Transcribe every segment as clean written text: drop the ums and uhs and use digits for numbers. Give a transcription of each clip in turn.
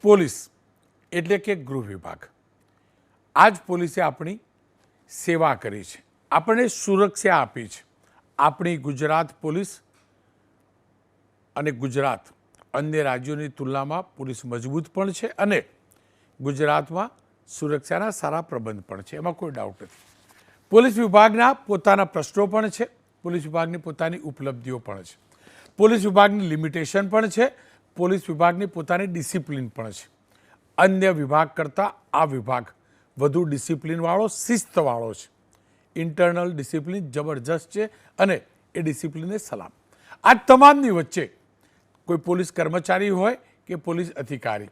Police એટલે કે ગૃહ વિભાગ. આ જ પોલીસે આપણી સેવા કરી છે, આપણને સુરક્ષા આપી છે. આપણી ગુજરાત પોલીસ અને ગુજરાત અન્ય રાજ્યોની તુલનામાં પોલીસ મજબૂત પણ છે અને ગુજરાતમાં સુરક્ષાના સારા પ્રબંધ પણ છે, એમાં કોઈ ડાઉટ નથી. પોલીસ વિભાગના પોતાના પ્રશ્નો પણ છે, પોલીસ વિભાગની પોતાની ઉપલબ્ધિઓ પણ છે, પોલીસ વિભાગની લિમિટેશન પણ છે, પોલીસ વિભાગની પોતાની ડિસિપ્લિન પણ છે. અન્ય વિભાગ કરતાં આ વિભાગ વધુ ડિસિપ્લિનવાળો, શિસ્તવાળો છે. ઇન્ટરનલ ડિસિપ્લિન જબરજસ્ત છે અને એ ડિસિપ્લિનને સલામ. આ તમામની વચ્ચે કોઈ પોલીસ કર્મચારી હોય કે પોલીસ અધિકારી,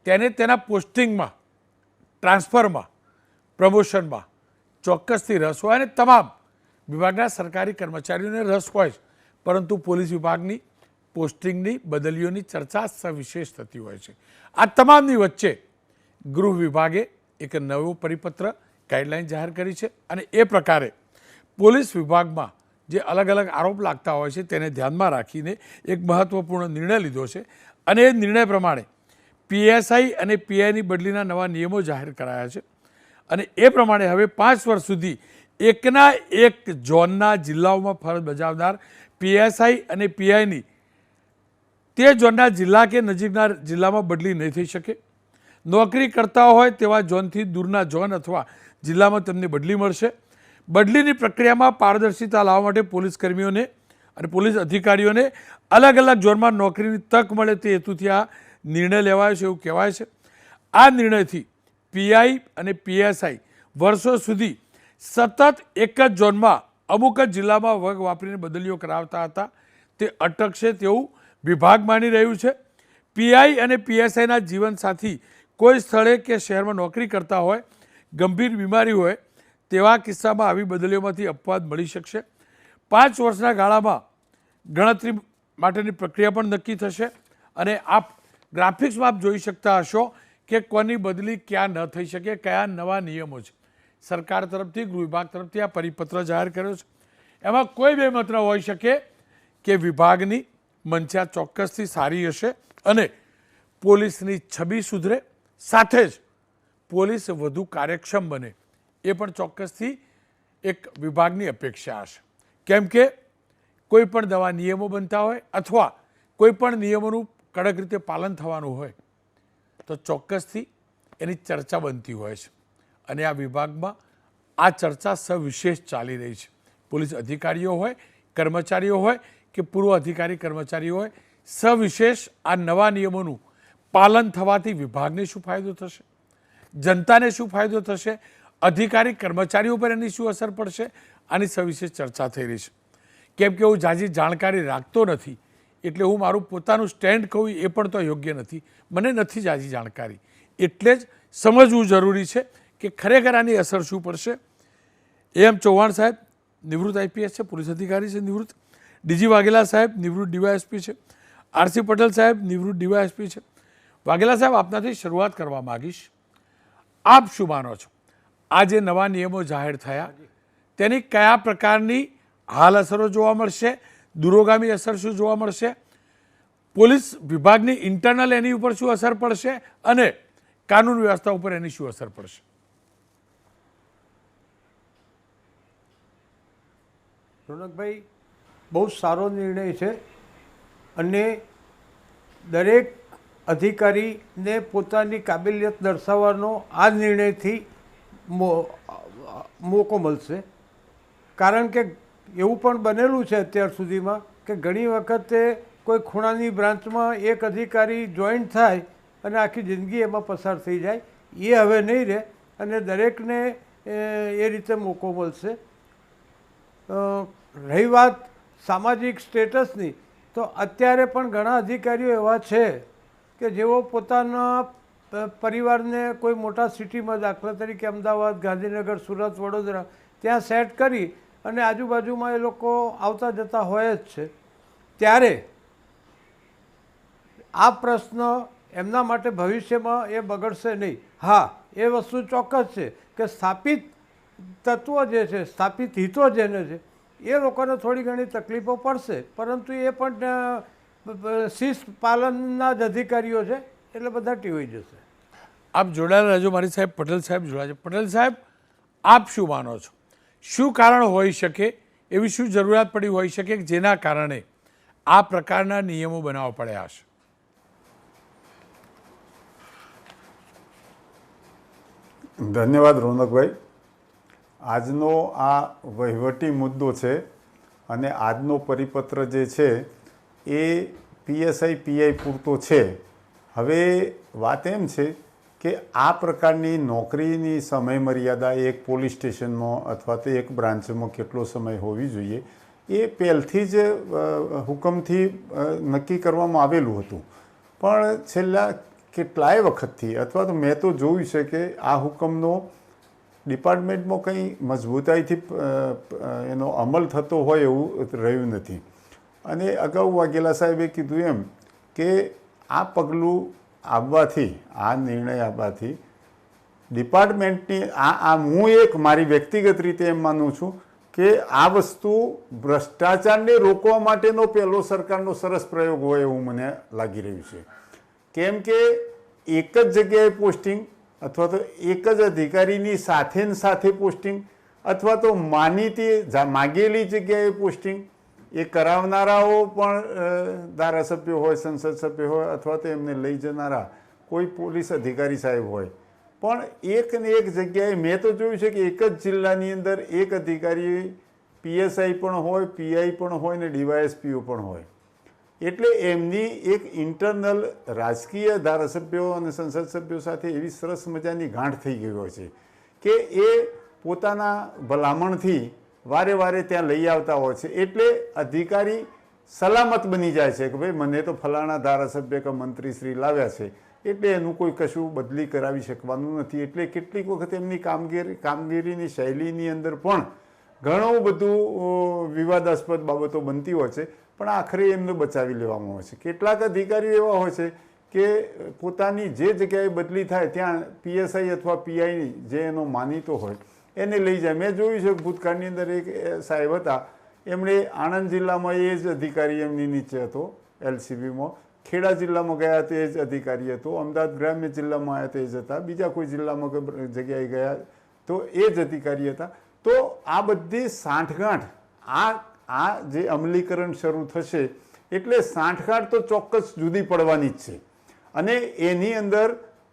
તેને તેના પોસ્ટિંગમાં, ટ્રાન્સફરમાં, પ્રમોશનમાં ચોક્કસથી રસ હોય અને તમામ વિભાગના સરકારી કર્મચારીઓને રસ હોય છે, પરંતુ પોલીસ વિભાગની પોસ્ટિંગની બદલીઓની ચર્ચા સવિશેષ થતી હોય છે. આ તમામની વચ્ચે ગૃહ વિભાગે એક નવો પરિપત્ર, ગાઈડલાઇન જાહેર કરી છે અને એ પ્રકારે પોલીસ વિભાગમાં જે અલગ અલગ આરોપ લાગતા હોય છે તેને ધ્યાનમાં રાખીને એક મહત્ત્વપૂર્ણ નિર્ણય લીધો છે અને એ નિર્ણય પ્રમાણે પીએસઆઈ અને પીઆઈની બદલીના નવા નિયમો જાહેર કરાયા છે અને એ પ્રમાણે હવે 5 વર્ષ સુધી એકના એક ઝોનના જિલ્લાઓમાં ફરજ બજાવનાર પીએસઆઈ અને પીઆઈની તે ઝોનના જિલ્લા કે નજીકના જિલ્લામાં બદલી નહીં થઈ શકે. નોકરી કરતા હોય તેવા ઝોનથી દૂરના ઝોન અથવા જિલ્લામાં તેમને બદલી મળશે. બદલીની પ્રક્રિયામાં પારદર્શિતા લાવવા માટે પોલીસ કર્મીઓને અને પોલીસ અધિકારીઓને અલગ અલગ ઝોનમાં નોકરીની તક મળે તે હેતુથી આ નિર્ણય લેવાયો છે એવું કહેવાય છે. આ નિર્ણયથી પીઆઈ અને પીએસઆઈ વર્ષો સુધી સતત એક જ ઝોનમાં અમુક જ જિલ્લામાં વર્ગ વાપરીને બદલીઓ કરાવતા હતા તે અટકશે તેવું વિભાગ માની રહ્યું છે. પીઆઈ અને પીએસઆઈના જીવનસાથી કોઈ સ્થળે કે શહેરમાં નોકરી કરતા હોય, ગંભીર બીમારી હોય તેવા કિસ્સામાં આવી બદલીઓમાંથી અપવાદ મળી શકશે. 5 વર્ષના ગાળામાં ગણતરી માટેની પ્રક્રિયા પણ નક્કી થશે અને આપ ગ્રાફિક્સમાં આપ જોઈ શકતા હશો કે કોની બદલી ક્યાં ન થઈ શકે, કયા નવા નિયમો છે. સરકાર તરફથી, ગૃહ વિભાગ તરફથી આ પરિપત્ર જાહેર કર્યો છે. એમાં કોઈ બેમત ન હોઈ શકે કે વિભાગની મંશા ચોક્કસથી સારી હશે અને પોલીસની છબી સુધરે, સાથે જ પોલીસ વધુ કાર્યક્ષમ બને એ પણ ચોક્કસથી એક વિભાગની અપેક્ષા હશે. કેમ કે કોઈ પણ નવા નિયમો બનતા હોય અથવા કોઈ પણ નિયમોનું કડક રીતે પાલન થવાનું હોય તો ચોક્કસથી એની ચર્ચા બનતી હોય છે અને આ વિભાગમાં આ ચર્ચા સવિશેષ ચાલી રહી છે. પોલીસ અધિકારીઓ હોય, કર્મચારીઓ હોય કે પૂર્વ અધિકારી કર્મચારીઓ હોય, સવિશેષ આ નવા નિયમોનું પાલન થવાથી વિભાગને શું ફાયદો થશે, જનતાને શું ફાયદો થશે, અધિકારી કર્મચારીઓ પર એની શું અસર પડશે, આની સવિશેષ ચર્ચા થઈ રહી છે. કેમ કે હું ઝાઝી જાણકારી રાખતો નથી એટલે હું મારું પોતાનું સ્ટેન્ડ કહું એ પણ તો યોગ્ય નથી. મને નથી ઝાઝી જાણકારી એટલે જ સમજવું જરૂરી છે કે ખરેખર આની અસર શું પડશે. એમ ચૌહાણ સાહેબ નિવૃત્ત આઈપીએસ છે, પોલીસ અધિકારી છે નિવૃત્ત. ડીજી વાઘેલા સાહેબ નિવૃત્ત ડીવાયએસપી છે. આરસી પટેલ સાહેબ નિવૃત્ત ડીવાયએસપી છે. વાઘેલા સાહેબ, આપનાથી શરૂઆત કરવા માગીશ. આપ શું માનો છો, આ જે નવા નિયમો જાહેર થયા તેની કયા પ્રકારની હાલ અસરો જોવા મળશે, દૂરોગામી અસર શું જોવા મળશે, પોલીસ વિભાગની ઇન્ટરનલ એની ઉપર શું અસર પડશે અને કાનૂન વ્યવસ્થા ઉપર એની શું અસર પડશે? રોનકભાઈ, બહુ સારો નિર્ણય છે અને દરેક અધિકારીને પોતાની કાબેલિયત દર્શાવવાનો આ નિર્ણયથી મોકો મળશે. કારણ કે એવું પણ બનેલું છે અત્યાર સુધીમાં કે ઘણી વખતે કોઈ ખૂણાની બ્રાન્ચમાં એક અધિકારી જોઈન્ટ થાય અને આખી જિંદગી એમાં પસાર થઈ જાય. એ હવે નહીં રહે અને દરેકને એ રીતે મોકો મળશે. રહી વાત સામાજિક સ્ટેટસની, તો અત્યારે પણ ઘણા અધિકારીઓ એવા છે કે જેઓ પોતાના પરિવારને કોઈ મોટા સિટીમાં, દાખલા તરીકે અમદાવાદ, ગાંધીનગર, સુરત, વડોદરા, ત્યાં સેટ કરી અને આજુબાજુમાં એ લોકો આવતા જતા હોય જ છે. ત્યારે આ પ્રશ્ન એમના માટે ભવિષ્યમાં એ બગડશે નહીં. હા, એ વસ્તુ ચોક્કસ છે કે સ્થાપિત તત્વો જે છે, સ્થાપિત હિતો જેને છે, એ લોકોને થોડી ઘણી તકલીફો પડશે, પરંતુ એ પણ શિસ્ત પાલનના જ અધિકારીઓ છે, એટલે બધા ટીવાઈ જશે. આપ જોડાયેલા રહેજો. મારી સાહેબ પટેલ સાહેબ જોડાયા છે. પટેલ સાહેબ, આપ શું માનો છો? શું કારણ હોઈ શકે? એવી શું જરૂરિયાત પડી હોઈ શકે કે જેના કારણે આ પ્રકારના નિયમો બનાવવા પડ્યા હશે? ધન્યવાદ રોનકભાઈ. આજનો આ વહીવટી મુદ્દો છે અને આજનો પરિપત્ર જે છે એ પીએસઆઈ પીઆઈ પૂરતો છે. હવે વાત એમ છે કે આ પ્રકારની નોકરીની સમય મર્યાદા એક પોલીસ સ્ટેશનમાં અથવા તો એક બ્રાન્ચમાં કેટલો સમય હોવી જોઈએ એ પહેલથી જ હુકમથી નક્કી કરવામાં આવેલું હતું. પણ છેલ્લા કેટલાય વખતથી અથવા તો મેં તો જોયું છે કે આ હુકમનો ડિપાર્ટમેન્ટમાં કંઈ મજબૂતાઈથી એનો અમલ થતો હોય એવું રહ્યું નથી. અને અગાઉ વાઘેલા સાહેબે કીધું એમ કે આ પગલું આવવાથી, આ નિર્ણય આવવાથી ડિપાર્ટમેન્ટની હું એક મારી વ્યક્તિગત રીતે એમ માનું છું કે આ વસ્તુ ભ્રષ્ટાચારને રોકવા માટેનો પહેલો સરકારનો સરસ પ્રયોગ હોય એવું મને લાગી રહ્યું છે. કેમ કે એક જ જગ્યાએ પોસ્ટિંગ અથવા તો એક જ અધિકારીની સાથે પોસ્ટિંગ અથવા તો માગેલી જગ્યાએ પોસ્ટિંગ એ કરાવનારાઓ પણ ધારાસભ્યો હોય, સંસદ સભ્ય હોય અથવા તો એમને લઈ જનારા કોઈ પોલીસ અધિકારી સાહેબ હોય, પણ એક ને એક જગ્યાએ મેં તો જોયું છે કે એક જ જિલ્લાની અંદર એક અધિકારી પીએસઆઈ પણ હોય, પીઆઈ પણ હોય ને ડીવાયએસપીઓ પણ હોય. એટલે એમની એક ઇન્ટરનલ રાજકીય ધારાસભ્યો અને સંસદ સભ્યો સાથે એવી સરસ મજાની ગાંઠ થઈ ગઈ હોય છે કે એ પોતાના ભલામણથી વારે વારે ત્યાં લઈ આવતા હોય છે. એટલે અધિકારી સલામત બની જાય છે કે ભાઈ મને તો ફલાણા ધારાસભ્ય કે મંત્રીશ્રી લાવ્યા છે એટલે એનું કોઈ કશું બદલી કરાવી શકવાનું નથી. એટલે કેટલીક વખત એમની કામગીરીની શૈલીની અંદર પણ ઘણું બધું વિવાદાસ્પદ બાબતો બનતી હોય છે, પણ આખરે એમને બચાવી લેવામાં હોય છે. કેટલાક અધિકારીઓ એવા હોય છે કે પોતાની જે જગ્યાએ બદલી થાય ત્યાં પીએસઆઈ અથવા પીઆઈ જે એનો માનીતો હોય એને લઈ જાય. મેં જોયું છે ભૂતકાળની અંદર એક સાહેબ હતા, એમણે આણંદ જિલ્લામાં એ જ અધિકારી એમની નીચે હતો એલસીબીમાં, ખેડા જિલ્લામાં ગયા તો એ જ અધિકારી હતો, અમદાવાદ ગ્રામ્ય જિલ્લામાં આવ્યા તો એ જ હતા, બીજા કોઈ જિલ્લામાં જગ્યાએ ગયા તો એ જ અધિકારી હતા. તો આ બધી સાંઠગાંઠ આ જે અમલીકરણ શરૂ થશે એટલે સાંઠગાંઠ તો ચોક્કસ જુદી પડવાની જ છે અને એની અંદર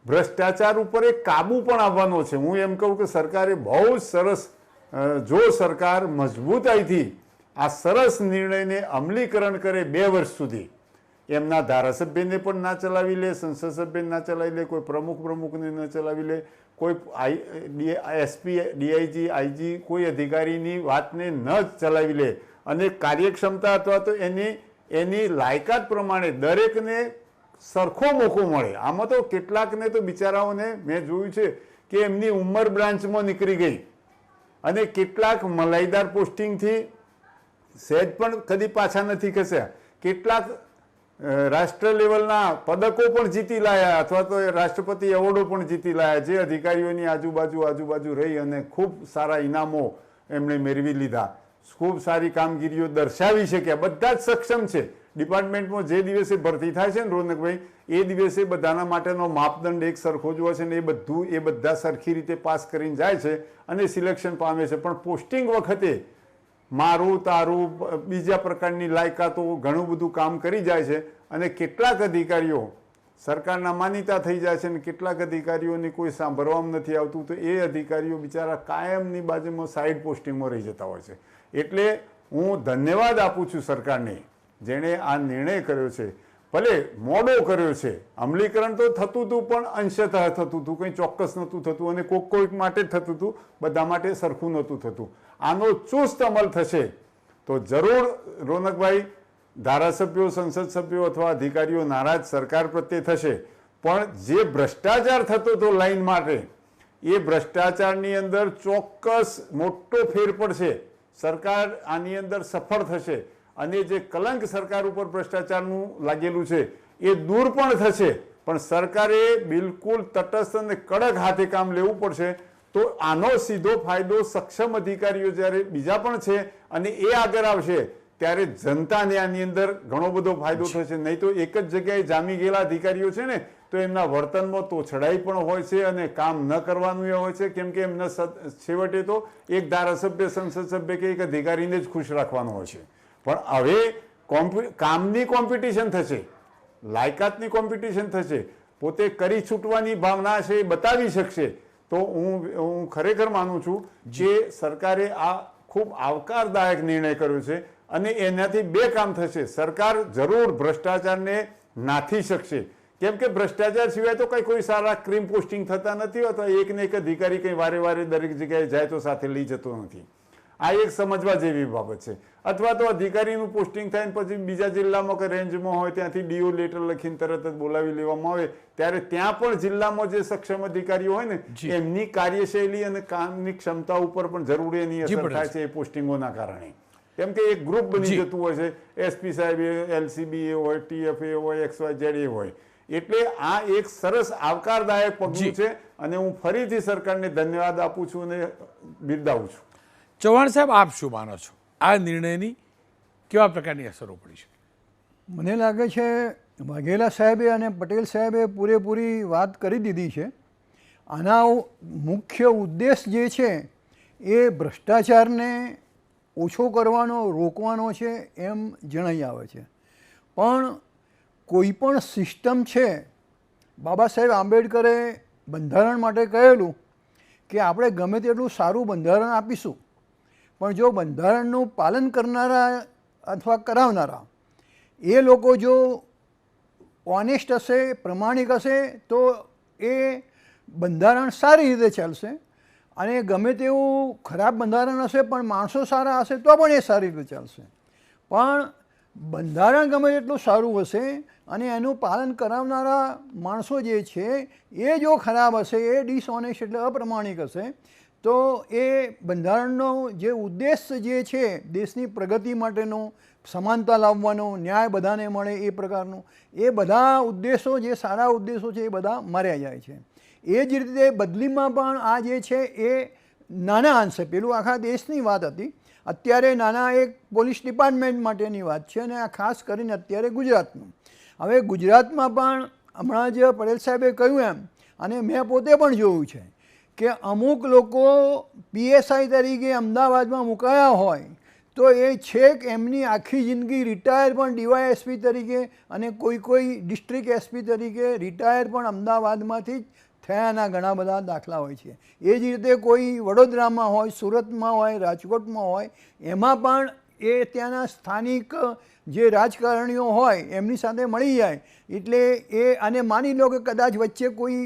ભ્રષ્ટાચાર ઉપર એક કાબુ પણ આવવાનો છે. હું એમ કહું કે સરકારે બહુ સરસ, જો સરકાર મજબૂતાઈથી આ સરસ નિર્ણયને અમલીકરણ કરે 2 વર્ષ સુધી, એમના ધારાસભ્યને પણ ના ચલાવી લે, સંસદ સભ્યને ના ચલાવી લે, કોઈ પ્રમુખને ન ચલાવી લે, કોઈ એસપી, ડીઆઈજી, આઈજી કોઈ અધિકારીની વાતને ન ચલાવી લે અને કાર્યક્ષમતા અથવા તો એની લાયકાત પ્રમાણે દરેકને સરખો મોકો મળે. આમાં તો કેટલાકને તો બિચારાઓને મેં જોયું છે કે એમની ઉંમર બ્રાન્ચમાં નીકળી ગઈ અને કેટલાક મલાઈદાર પોસ્ટિંગથી સહેજ પણ કદી પાછા નથી ખસ્યા. કેટલાક રાષ્ટ્ર લેવલના પદકો પણ જીતી લાયા અથવા તો રાષ્ટ્રપતિ એવોર્ડો પણ જીતી લાયા, જે અધિકારીઓની આજુબાજુ રહી અને ખૂબ સારા ઇનામો એમણે મેળવી લીધા, ખૂબ સારી કામગીરીઓ દર્શાવી શક્યા. બધા જ સક્ષમ છે. ડિપાર્ટમેન્ટમાં જે દિવસે ભરતી થાય છે ને રોનકભાઈ, એ દિવસે બધાના માટેનો માપદંડ એક સરખો જ હોય છે ને એ બધા સરખી રીતે પાસ કરીને જાય છે અને સિલેક્શન પામે છે. પણ પોસ્ટિંગ વખતે મારું તારું બીજા પ્રકારની લાયકાતો ઘણું બધું કામ કરી જાય છે અને કેટલાક અધિકારીઓ સરકારના માનીતા થઈ જાય છે અને કેટલાક અધિકારીઓને કોઈ સાંભળવામાં નથી આવતું, તો એ અધિકારીઓ બિચારા કાયમની બાજુમાં સાઈડ પોસ્ટિંગમાં રહી જતા હોય છે. એટલે હું ધન્યવાદ આપું છું સરકારને, જેણે આ નિર્ણય કર્યો છે. ભલે મોડો કર્યો છે, અમલીકરણ તો થતું હતું પણ અંશતઃ થતું હતું, કંઈ ચોક્કસ નહોતું થતું અને કોઈક માટે જ થતું હતું, બધા માટે સરખું નહોતું થતું. આનો ચુસ્ત અમલ થશે તો જરૂર રોનકભાઈ ધારાસભ્યો, સંસદ સભ્યો અથવા અધિકારીઓ નારાજ સરકાર પ્રત્યે થશે, પણ જે ભ્રષ્ટાચાર થતો હતો લાઈન માટે, એ ભ્રષ્ટાચારની અંદર ચોક્કસ મોટો ફેર પડશે. સરકાર આની અંદર સફળ થશે અને જે કલંક સરકાર ઉપર ભ્રષ્ટાચારનું લાગેલું છે એ દૂર પણ થશે. પણ સરકારે બિલકુલ તટસ્થ અને કડક હાથે કામ લેવું પડશે. તો આનો સીધો ફાયદો સક્ષમ અધિકારીઓ જ્યારે બીજા પણ છે અને એ આગળ આવશે ત્યારે જનતાને આની અંદર ઘણો બધો ફાયદો થશે. નહીં તો એક જ જગ્યાએ જામી ગયેલા અધિકારીઓ છે ને, તો એમના વર્તનમાં તો છડાઈ પણ હોય છે અને કામ ન કરવાનું એ હોય છે, કેમ કે એમને છેવટે તો એક ધારાસભ્ય, સંસદ સભ્ય કે એક અધિકારીને જ ખુશ રાખવાનું હોય છે. પણ હવે કામની કોમ્પિટિશન થશે, લાયકાતની કોમ્પિટિશન થશે, પોતે કરી છૂટવાની ભાવના છે એ બતાવી શકશે. તો હું ખરેખર માનું છું કે સરકારે આ ખૂબ આવકારદાયક નિર્ણય કર્યો છે અને એનાથી બે કામ થશે. સરકાર જરૂર ભ્રષ્ટાચારને નાથી શકશે, કેમ કે ભ્રષ્ટાચાર સિવાય તો કોઈ સારા ક્રીમ પોસ્ટિંગ થતા નથી હોતા. એક ને એક અધિકારી કંઈ વારે વારે દરેક જગ્યાએ જાય તો સાથે લઈ જતો નથી. આ એક સમજવા જેવી બાબત છે. અથવા તો અધિકારીનું પોસ્ટિંગ થાય પછી બીજા જિલ્લામાં કે રેન્જમાં હોય ત્યાંથી ડીઓ લેટર લખીને તરત જ બોલાવી લેવામાં આવે, ત્યારે ત્યાં પણ જિલ્લામાં જે સક્ષમ અધિકારીઓ હોય ને એમની કાર્યશૈલી અને કામની ક્ષમતા ઉપર પણ જરૂરી એની અસર થાય છે એ પોસ્ટિંગોના કારણે. કેમ કે એક ગ્રુપ બની જતું હોય છે, એસપી સાહેબ LCB હોય, TF હોય, XYZ હોય. એટલે આ એક સરસ આવકારદાયક પગલું છે અને હું ફરીથી સરકારને ધન્યવાદ આપું છું અને બિરદાવું છું. ચૌહાણ સાહેબ, આપ શું માનો છો? આ નિર્ણયની કેવા પ્રકારની અસરો પડી છે? મને લાગે છે વાઘેલા સાહેબે અને પટેલ સાહેબે પૂરેપૂરી વાત કરી દીધી છે. આના મુખ્ય ઉદ્દેશ જે છે એ ભ્રષ્ટાચારને ઓછો કરવાનો, રોકવાનો છે એમ જણાઈ આવે છે. પણ કોઈ પણ સિસ્ટમ છે, બાબા સાહેબ આંબેડકરે બંધારણ માટે કહેલું કે આપણે ગમે તેટલું સારું બંધારણ આપીશું, પણ જો બંધારણનું પાલન કરનારા અથવા કરાવનારા એ લોકો જો ઓનેસ્ટ હશે, પ્રમાણિક હશે, તો એ બંધારણ સારી રીતે ચાલશે. અને ગમે તેવું ખરાબ બંધારણ હશે પણ માણસો સારા હશે તો પણ એ સારી રીતે ચાલશે. પણ બંધારણ ગમે તેટલું સારું હશે અને એનું પાલન કરાવનારા માણસો જે છે એ જો ખરાબ હશે, એ ડિસઓનેસ્ટ એટલે અપ્રમાણિક હશે, તો એ બંધારણનો જે ઉદ્દેશ જે છે દેશની પ્રગતિ માટેનો, સમાનતા લાવવાનો, ન્યાય બધાને મળે એ પ્રકારનો, એ બધા ઉદ્દેશો જે સારા ઉદ્દેશો છે એ બધા માર્યા જાય છે. એ જ રીતે બદલીમાં પણ આ જે છે એ નાના અંશે, પેલું આખા દેશની વાત હતી, અત્યારે નાના એક પોલીસ ડિપાર્ટમેન્ટ માટેની વાત છે અને આ ખાસ કરીને અત્યારે ગુજરાતનું. હવે ગુજરાતમાં પણ હમણાં જ પટેલ સાહેબે કહ્યું એમ, અને મેં પોતે પણ જોયું છે કે અમુક લોકો PSI તરીકે અમદાવાદમાં મુકાયા હોય તો એ છેક એમની આખી જિંદગી રિટાયર પણ DYSP તરીકે અને કોઈ ડિસ્ટ્રિક્ટ SP તરીકે રિટાયર પણ અમદાવાદમાંથી જ થયાના ઘણા બધા દાખલા હોય છે. એ જ રીતે કોઈ વડોદરામાં હોય, સુરતમાં હોય, રાજકોટમાં હોય, એમાં પણ એ ત્યાંના સ્થાનિક જે રાજકારણીઓ હોય એમની સાથે મળી જાય. એટલે એ, અને માની લો કે કદાચ વચ્ચે કોઈ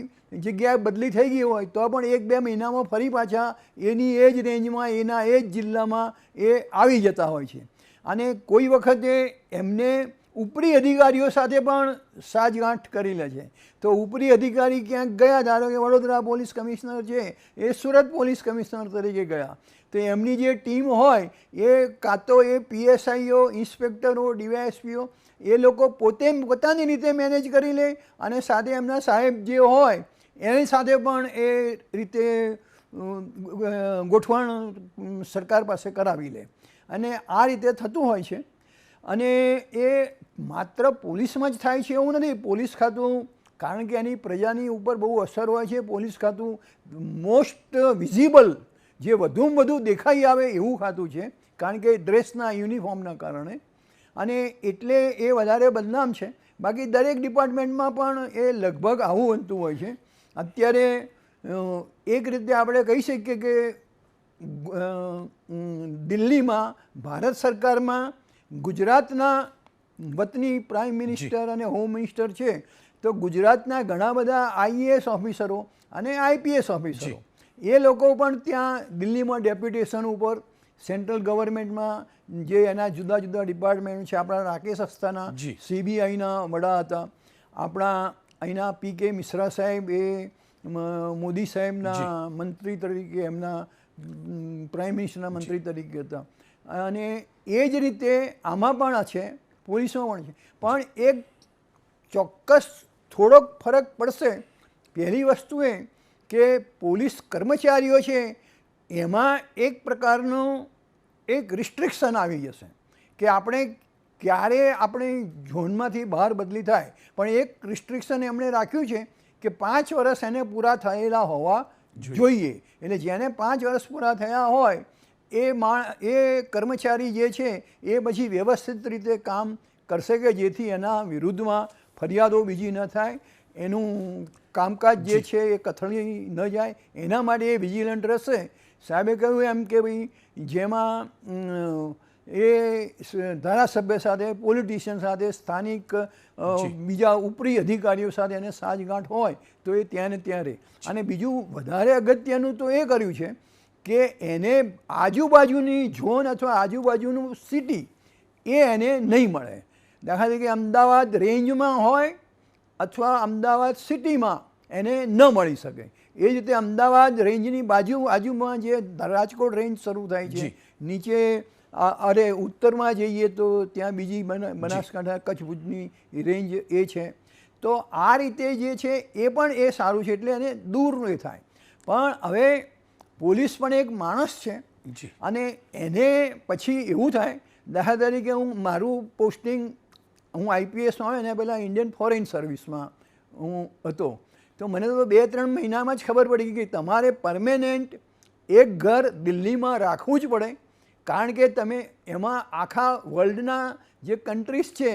જગ્યાએ બદલી થઈ ગઈ હોય તો પણ 1-2 મહિનામાં ફરી પાછા એની એ જ રેન્જમાં, એના એ જ જિલ્લામાં એ આવી જતા હોય છે. અને કોઈ વખતે એમને ઉપરી અધિકારીઓ સાથે પણ સાજગાંઠ કરી લે છે. તો ઉપરી અધિકારી ક્યાંક ગયા, ધારો કે વડોદરા પોલીસ કમિશનર છે એ સુરત પોલીસ કમિશનર તરીકે ગયા, તો એમની જે ટીમ હોય એ કાં તો એ PSIઓ, ઇન્સ્પેક્ટરો, DYSPઓ એ લોકો પોતે પોતાની રીતે મેનેજ કરી લે અને સાથે એમના સાહેબ જે હોય એની સાથે પણ એ રીતે ગોઠવણ સરકાર પાસે કરાવી લે. અને આ રીતે થતું હોય છે. અને એ માત્ર પોલીસમાં જ થાય છે એવું નથી. પોલીસ ખાતું, કારણ કે એની પ્રજાની ઉપર બહુ અસર હોય છે, પોલીસ ખાતું મોસ્ટ વિઝિબલ, જે વધુમાં વધુ દેખાઈ આવે એવું ખાતું છે, કારણ કે ડ્રેસના, યુનિફોર્મના કારણે. અને એટલે એ વધારે બદનામ છે. બાકી દરેક ડિપાર્ટમેન્ટમાં પણ એ લગભગ આવું બનતું હોય છે. અત્યારે એક રીતે આપણે કહી શકીએ કે દિલ્હીમાં ભારત સરકારમાં ગુજરાતના વતની પ્રાઇમ મિનિસ્ટર અને હોમ મિનિસ્ટર છે, તો ગુજરાતના ઘણા બધા IAS ઓફિસરો અને IPS ઓફિસરો એ લોકો પણ ત્યાં દિલ્હીમાં ડેપ્યુટેશન ઉપર સેન્ટ્રલ ગવર્મેન્ટમાં જે એના જુદા જુદા ડિપાર્ટમેન્ટ છે, આપણા રાકેશ અસ્થાના CBIના વડા હતા, આપણા અહીંના PK મિશ્રા સાહેબ એ મોદી સાહેબના મંત્રી તરીકે, એમના પ્રાઇમ મિનિસ્ટરના મંત્રી તરીકે હતા. અને એ જ રીતે આમાં પણ છે, પોલીસમાં પણ છે. પણ એક ચોક્કસ થોડોક ફરક પડશે. પહેલી વસ્તુ એ કે પોલીસ કર્મચારીઓ છે એમાં એક પ્રકારનું એક રિસ્ટ્રિક્શન આવી જશે. કે આપણે ક્યારે આપણી ઝોનમાંથી બહાર બદલી થાય, પણ એક રિસ્ટ્રિક્શન એમણે રાખ્યું છે કે 5 વર્ષ એને પૂરા થયેલા હોવા જોઈએ. એટલે જેને 5 વર્ષ પૂરા થયા હોય એ કર્મચારી જે છે એ પછી વ્યવસ્થિત રીતે કામ કરશે કે જેથી એના વિરુદ્ધમાં ફરિયાદો બીજી ન થાય, એનું કામકાજ જે છે એ કથળી ન જાય, એના માટે એ વિજિલન્ટ રહેશે. સાહેબે કહ્યું એમ કે ભાઈ જેમાં એ ધારાસભ્ય સાથે, પોલિટિશિયન સાથે, સ્થાનિક બીજા ઉપરી અધિકારીઓ સાથે એને સાંઠગાંઠ હોય તો એ ત્યાં ને ત્યાં રહે. અને બીજું વધારે અગત્યનું તો એ કર્યું છે કે એને આજુબાજુની ઝોન અથવા આજુબાજુનું સિટી એ એને નહીં મળે. દાખલા તરીકે અમદાવાદ રેન્જમાં હોય અથવા અમદાવાદ સિટીમાં એને ન મળી શકે. એ જ રીતે અમદાવાદ રેન્જની આજુમાં જે રાજકોટ રેન્જ શરૂ થાય છે, નીચે અરે ઉત્તરમાં જઈએ તો ત્યાં બીજી બનાસકાંઠા કચ્છ ભુજની રેન્જ એ છે. તો આ રીતે જે છે એ પણ એ સારું છે, એટલે એને દૂર એ થાય. પણ હવે પોલીસ પણ એક માણસ છે અને એને પછી એવું થાય, દાખલા તરીકે મારું પોસ્ટિંગ હું આઈપીએસમાં આવે ને પહેલાં ઇન્ડિયન ફોરેન સર્વિસમાં હું હતો, તો મને તો 2-3 મહિનામાં જ ખબર પડી કે તમારે પરમેનન્ટ એક ઘર દિલ્હીમાં રાખવું જ પડે, કારણ કે તમે એમાં આખા વર્લ્ડના જે કન્ટ્રીઝ છે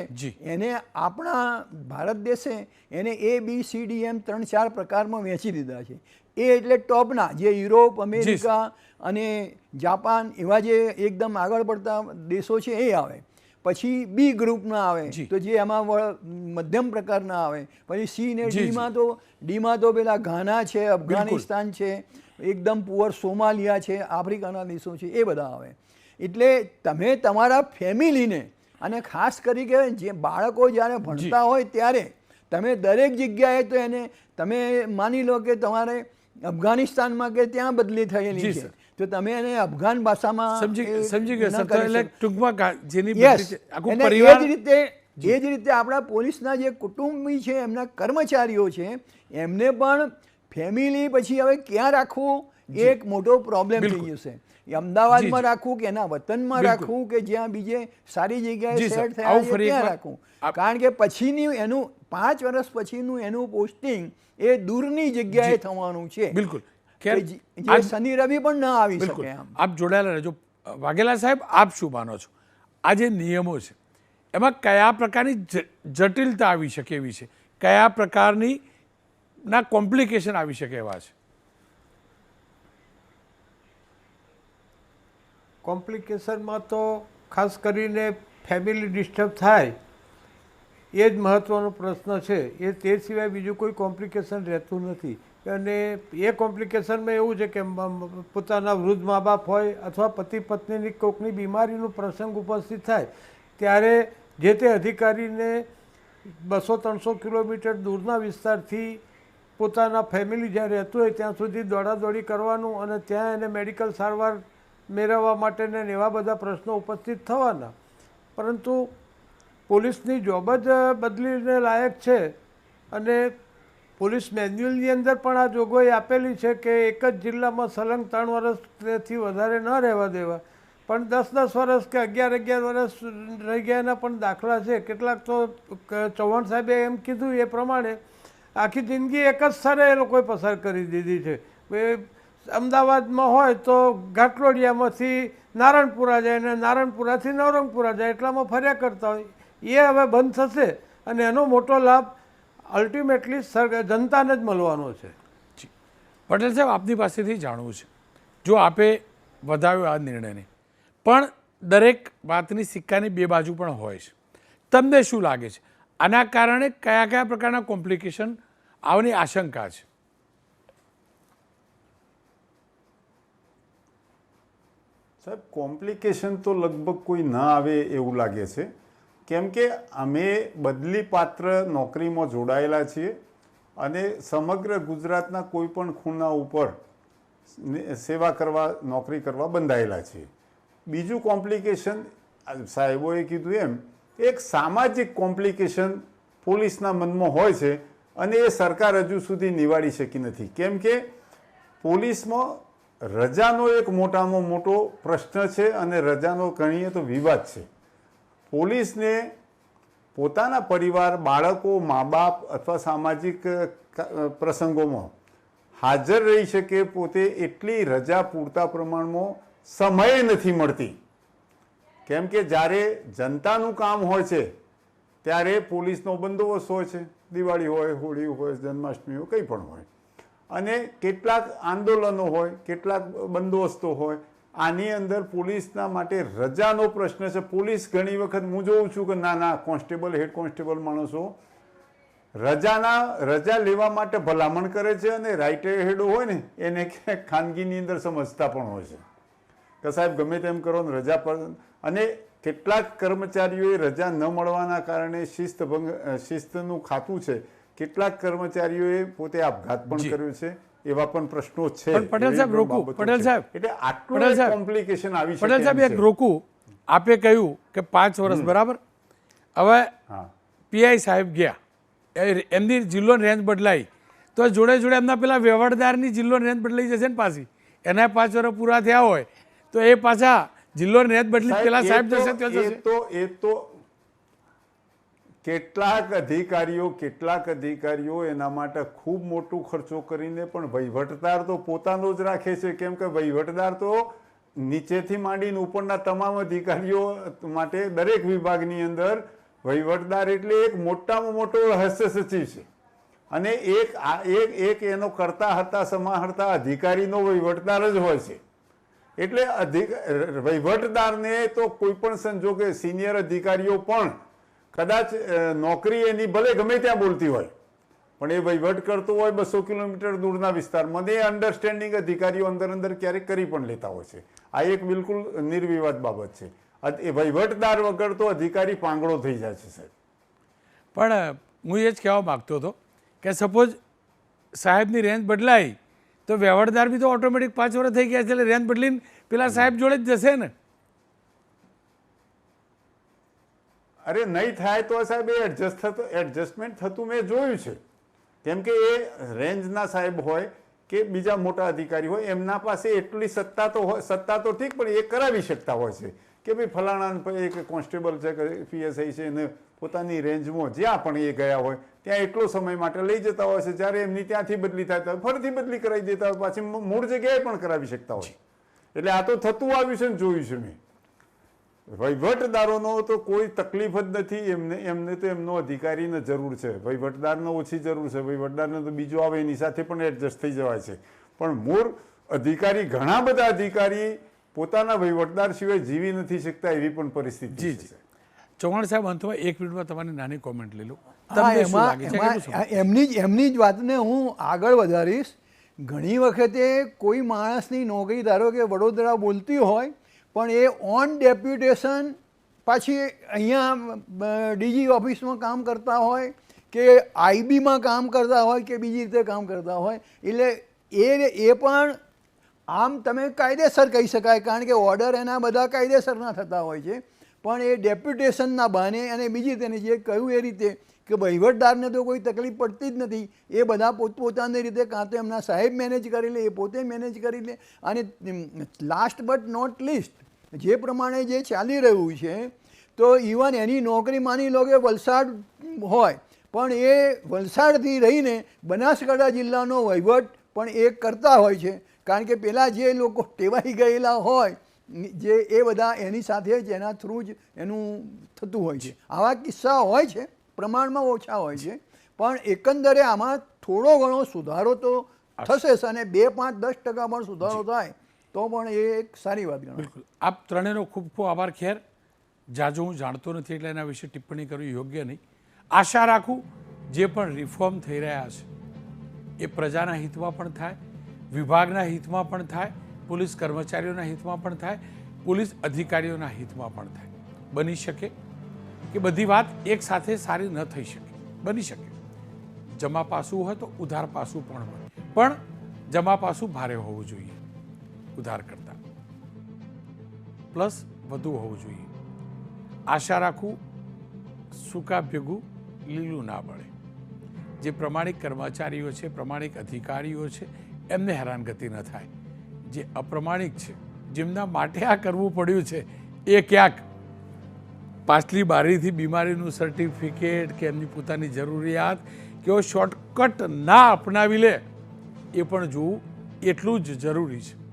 એને આપણા ભારત દેશે એને ABCDM 3-4 પ્રકારમાં વહેંચી દીધા છે. એ એટલે ટોપના જે યુરોપ, અમેરિકા અને જાપાન એવા જે એકદમ આગળ પડતા દેશો છે એ આવે. પછી બી ગ્રુપના આવે તો જે એમાં મધ્યમ પ્રકારના આવે. પછી સી ને ડીમાં તો પેલા ઘાના છે, અફઘાનિસ્તાન છે, એકદમ પુઅર સોમાલિયા છે, આફ્રિકાના દેશો છે, એ બધા આવે. એટલે તમે તમારા ફેમિલીને, અને ખાસ કરી કે જે બાળકો જ્યારે ભણતા હોય ત્યારે તમે દરેક જગ્યાએ તો એને તમે માની લો કે તમારે અફઘાનિસ્તાનમાં કે ત્યાં બદલી થયેલી છે તો તમે એને અફઘાન ભાષામાં સમજી ગયા એટલે ટૂંકમાં જેની એ જ રીતે આપણા પોલીસના જે કુટુંબી છે, એમના કર્મચારીઓ છે, એમને પણ ફેમિલી પછી હવે ક્યાં રાખવું એ એક મોટો પ્રોબ્લેમ થઈ જશે. અમદાવાદમાં રાખવું કે એના વતનમાં રાખવું કે જ્યાં બીજે સારી જગ્યાએ સેટ થયા છે ત્યાં રાખવું, કારણ કે પછીની એનું 5 વર્ષ પછીનું એનું પોસ્ટિંગ એ દૂરની જગ્યાએ થવાનું છે. બિલકુલ, જે શનિ રવિ પણ ન આવી શકે. આપ જોડાયેલા રહેજો. વાઘેલા સાહેબ, આપ શું માનો છો, આ જે નિયમો છે એમાં કયા પ્રકારની જટિલતા આવી શકે એવી છે, કયા પ્રકારની કોમ્પ્લિકેશન આવી શકે એવા છે? કોમ્પ્લિકેશનમાં તો ખાસ કરીને ફેમિલી ડિસ્ટર્બ થાય એ જ મહત્ત્વનો પ્રશ્ન છે. તે સિવાય બીજું કોઈ કોમ્પ્લિકેશન રહેતું નથી. અને એ કોમ્પ્લિકેશનમાં એવું છે કે પોતાના વૃદ્ધ મા બાપ હોય અથવા પતિ પત્નીની કોઈકની બીમારીનો પ્રસંગ ઉપસ્થિત થાય ત્યારે જે તે અધિકારીને 200-300 કિલોમીટર દૂરના વિસ્તારથી પોતાના ફેમિલી જ્યાં રહેતું હોય ત્યાં સુધી દોડાદોડી કરવાનું અને ત્યાં એને મેડિકલ સારવાર મેળવવા માટેને એવા બધા પ્રશ્નો ઉપસ્થિત થવાના. પરંતુ પોલીસની જોબ જ બદલીને લાયક છે અને પોલીસ મેન્યુઅલની અંદર પણ આ જોગવાઈ આપેલી છે કે એક જ જિલ્લામાં સલંગ 3 વર્ષથી વધારે ન રહેવા દેવા. પણ 10-10 વર્ષ કે 11-11 વર્ષ રહી ગયાના પણ દાખલા છે. કેટલાક તો ચૌહાણ સાહેબે એમ કીધું એ પ્રમાણે આખી જિંદગી એક જ સ્થળે એ લોકોએ પસાર કરી દીધી છે. અમદાવાદમાં હોય તો ઘાટલોડિયામાંથી નારણપુરા જાય અને નારણપુરાથી નવરંગપુરા જાય, એટલામાં ફર્યા કરતા હોય. એ હવે બંધ થશે અને એનો મોટો લાભ અલ્ટિમેટલી જનતાને જ મળવાનો છે. પટેલ સાહેબ, આપની પાસેથી જાણવું છે, જો આપે વધાવ્યો આ નિર્ણયને, પણ દરેક વાતની સિક્કાની 2 બાજુ પણ હોય છે, તમને શું લાગે છે આના કારણે કયા કયા પ્રકારના કોમ્પ્લિકેશન આવવાની આશંકા છે? સાહેબ, કોમ્પ્લિકેશન તો લગભગ કોઈ ના આવે એવું લાગે છે, કેમ કે અમે બદલી પાત્ર નોકરીમાં જોડાયેલા છીએ અને સમગ્ર ગુજરાતના કોઈ પણ ખૂણા ઉપર સેવા કરવા, નોકરી કરવા બંધાયેલા છીએ. બીજું કોમ્પ્લિકેશન સાહેબોએ કીધું એમ એક સામાજિક કોમ્પ્લિકેશન પોલીસના મનમાં હોય છે અને એ સરકાર હજુ સુધી નિવારી શકી નથી. કેમ કે પોલીસમાં રજાનો એક મોટામાં મોટો પ્રશ્ન છે અને રજાનો ગણીએ તો વિવાદ છે. પોલીસને પોતાના પરિવાર, બાળકો, મા બાપ અથવા સામાજિક પ્રસંગોમાં હાજર રહી શકે, પોતે એટલી રજા પૂરતા પ્રમાણમાં સમય નથી મળતી. કેમ કે જ્યારે જનતાનું કામ હોય છે ત્યારે પોલીસનો બંદોબસ્ત હોય છે, દિવાળી હોય, હોળી હોય, જન્માષ્ટમી હોય, કંઈ પણ હોય, અને કેટલાક આંદોલનો હોય, કેટલાક બંદોબસ્તો હોય. આની અંદર પોલીસના માટે રજાનો પ્રશ્ન છે. પોલીસ ઘણી વખત હું જોઉં છું કે નાના કોન્સ્ટેબલ, હેડ કોન્સ્ટેબલ માણસો રજા લેવા માટે ભલામણ કરે છે, અને રાઇટ હેડો હોય ને એને ક્યાંક ખાનગીની અંદર સમજતા પણ હોય છે કે સાહેબ ગમે તેમ કરો ને રજા પર. અને કેટલાક કર્મચારીઓએ રજા ન મળવાના કારણે શિસ્તનું ખાતું છે. કેટલાક કર્મચારીઓએ પોતે આપઘાત પણ કર્યો છે. એવા પણ પ્રશ્નો છે. પણ પટેલ સાહેબ રોકું, પટેલ સાહેબ, એટલે આટલું કોમ્પ્લિકેશન આવી શકે. પટેલ સાહેબ એક રોકું, આપે કહ્યું કે 5 વર્ષ બરાબર. હવે પીઆઈ સાહેબ ગયા, એમની જિલ્લો રેન્જ બદલાઈ, તો જોડે જોડે એમના પેલા વ્યવહારદારની જિલ્લો રેન્જ બદલાઈ જશે ને પાછી. એના 5 વર્ષ પૂરા થયા હોય તો એ પાછા જિલ્લો રેન્જ બદલી પેલા સાહેબ જશે ત્યાં જશે. એ તો કેટલાક અધિકારીઓ એના માટે ખૂબ મોટો ખર્ચો કરીને પણ વહીવટદાર તો પોતાનો જ રાખે છે. કેમ કે વહીવટદાર તો નીચેથી માંડીને ઉપરના તમામ અધિકારીઓ માટે દરેક વિભાગની અંદર વહીવટદાર એટલે એક મોટામાં મોટો રહસ્ય સચિવ છે. અને એક એનો કરતા સમાહર્તા અધિકારીનો વહીવટદાર જ હોય છે. એટલે વહીવટદારને તો કોઈ પણ સંજોગે સિનિયર અધિકારીઓ પણ કદાચ નોકરી એની ભલે ગમે ત્યાં બોલતી હોય, પણ એ વહીવટ કરતો હોય 200 કિલોમીટર દૂરના વિસ્તારમાં, એ અન્ડરસ્ટેન્ડિંગ અધિકારીઓ અંદર ક્યારેક કરી પણ લેતા હોય છે. આ એક બિલકુલ નિર્વિવાદ બાબત છે. એ વહીવટદાર વગર તો અધિકારી પાંગળો થઈ જાય છે સાહેબ. પણ હું એ જ કહેવા માગતો હતો કે સપોઝ સાહેબની રેન્જ બદલાઈ તો વ્યવહારદાર બી તો ઓટોમેટિક 5 વર્ષ થઈ ગયા છે, એટલે રેન્જ બદલીને પેલા સાહેબ જોડે જ જશે ને. અરે નહીં થાય તો સાહેબ એ એડજસ્ટમેન્ટ થતું મેં જોયું છે. કેમ કે એ રેન્જના સાહેબ હોય કે બીજા મોટા અધિકારી હોય, એમના પાસે એટલી સત્તા તો ઠીક, પણ એ કરાવી શકતા હોય છે કે ભાઈ ફલાણા એક કોન્સ્ટેબલ છે કે પીએસઆઈ છે, એને પોતાની રેન્જમાં જ્યાં પણ એ ગયા હોય ત્યાં એટલો સમય માટે લઈ જતા હોય છે. જ્યારે એમની ત્યાંથી બદલી થાય તો ફરીથી બદલી કરાવી દેતા હોય, પાછી મૂળ જગ્યાએ પણ કરાવી શકતા હોય. એટલે આ તો થતું આવ્યું છે ને જોયું છે મેં. વહીવટદારોનો તો કોઈ તકલીફ જ નથી. એમને તો એમનો અધિકારીને જરૂર છે, વહીવટદારને ઓછી જરૂર છે. વહીવટદારને તો બીજો આવે એની સાથે પણ એડજસ્ટ થઈ જવાય છે. પણ મૂળ અધિકારી, ઘણા બધા અધિકારી પોતાના વહીવટદાર સિવાય જીવી નથી શકતા, એવી પણ પરિસ્થિતિ છે. ચૌહાણ સાહેબ, અંતમાં 1 મિનિટમાં તમારી નાની કોમેન્ટ લઈ લો. એમની જ વાતને હું આગળ વધારીશ. ઘણી વખતે કોઈ માણસની નોકરી, ધારો કે વડોદરા બોલતી હોય, પણ એ ઓન ડેપ્યુટેશન પાછી અહીંયા ડીજી ઓફિસમાં કામ કરતા હોય કે આઈબીમાં કામ કરતા હોય કે બીજી રીતે કામ કરતા હોય, એટલે એ પણ આમ તમે કાયદેસર કહી શકાય, કારણ કે ઓર્ડર એના બધા કાયદેસરના થતા હોય છે. પણ એ ડેપ્યુટેશનના બહાને અને બીજી રીતે જે કહ્યું એ રીતે કે વહીવટદારને તો કોઈ તકલીફ પડતી જ નથી, એ બધા પોતપોતાની રીતે કાં તો એમના સાહેબ મેનેજ કરી લે, એ પોતે મેનેજ કરી લે. અને લાસ્ટ બટ નોટ લીસ્ટ, જે પ્રમાણે જે ચાલી રહ્યું છે, તો ઇવન એની નોકરી માની લો કે વલસાડ હોય, પણ એ વલસાડથી રહીને બનાસકાંઠા જિલ્લાનો વહીવટ પણ એ કરતા હોય છે. કારણ કે પેલા જે લોકો ટેવાઈ ગયેલા હોય, જે એ બધા એની સાથે જ એના થ્રુ જ એનું થતું હોય છે. આવા કિસ્સા હોય છે, પ્રમાણમાં ઓછા હોય છે, પણ એકંદરે આમાં થોડો ઘણો સુધારો તો થશે જ. અને 2, 5, 10% પણ સુધારો થાય તો પણ એ એક સારી વાત ગણાય. બિલકુલ. આપ ત્રણેયનો ખૂબ ખૂબ આભાર. ખેર જાજુ હું જાણતો નથી એટલે એના વિશે ટિપ્પણી કરવી યોગ્ય નહીં. આશા રાખું જે પણ રિફોર્મ થઈ રહ્યા છે એ પ્રજાના હિતમાં પણ થાય, વિભાગના હિતમાં પણ થાય, પોલીસ કર્મચારીઓના હિતમાં પણ થાય, પોલીસ અધિકારીઓના હિતમાં પણ થાય. બની શકે કે બધી વાત એક સાથે સારી ન થઈ શકે, બની શકે. જમા પાસું હોય તો ઉધાર પાસું પણ હોય, પણ જમા પાસું ભારે હોવું જોઈએ ઉધાર કરતાં, પ્લસ વધુ હોવું જોઈએ. આશા રાખું સૂકા ભેગું લીલું ના બળે. જે પ્રમાણિક કર્મચારીઓ છે, પ્રમાણિક અધિકારીઓ છે, એમને હેરાનગતિ ન થાય. જે અપ્રમાણિક છે, જેમના માટે આ કરવું પડ્યું છે, એ ક્યાંક પાછલી બારીથી બીમારીનું સર્ટિફિકેટ કે એમની પોતાની જરૂરિયાત કેવો શોર્ટકટ ના અપનાવી લે એ પણ જોવું એટલું જ જરૂરી છે.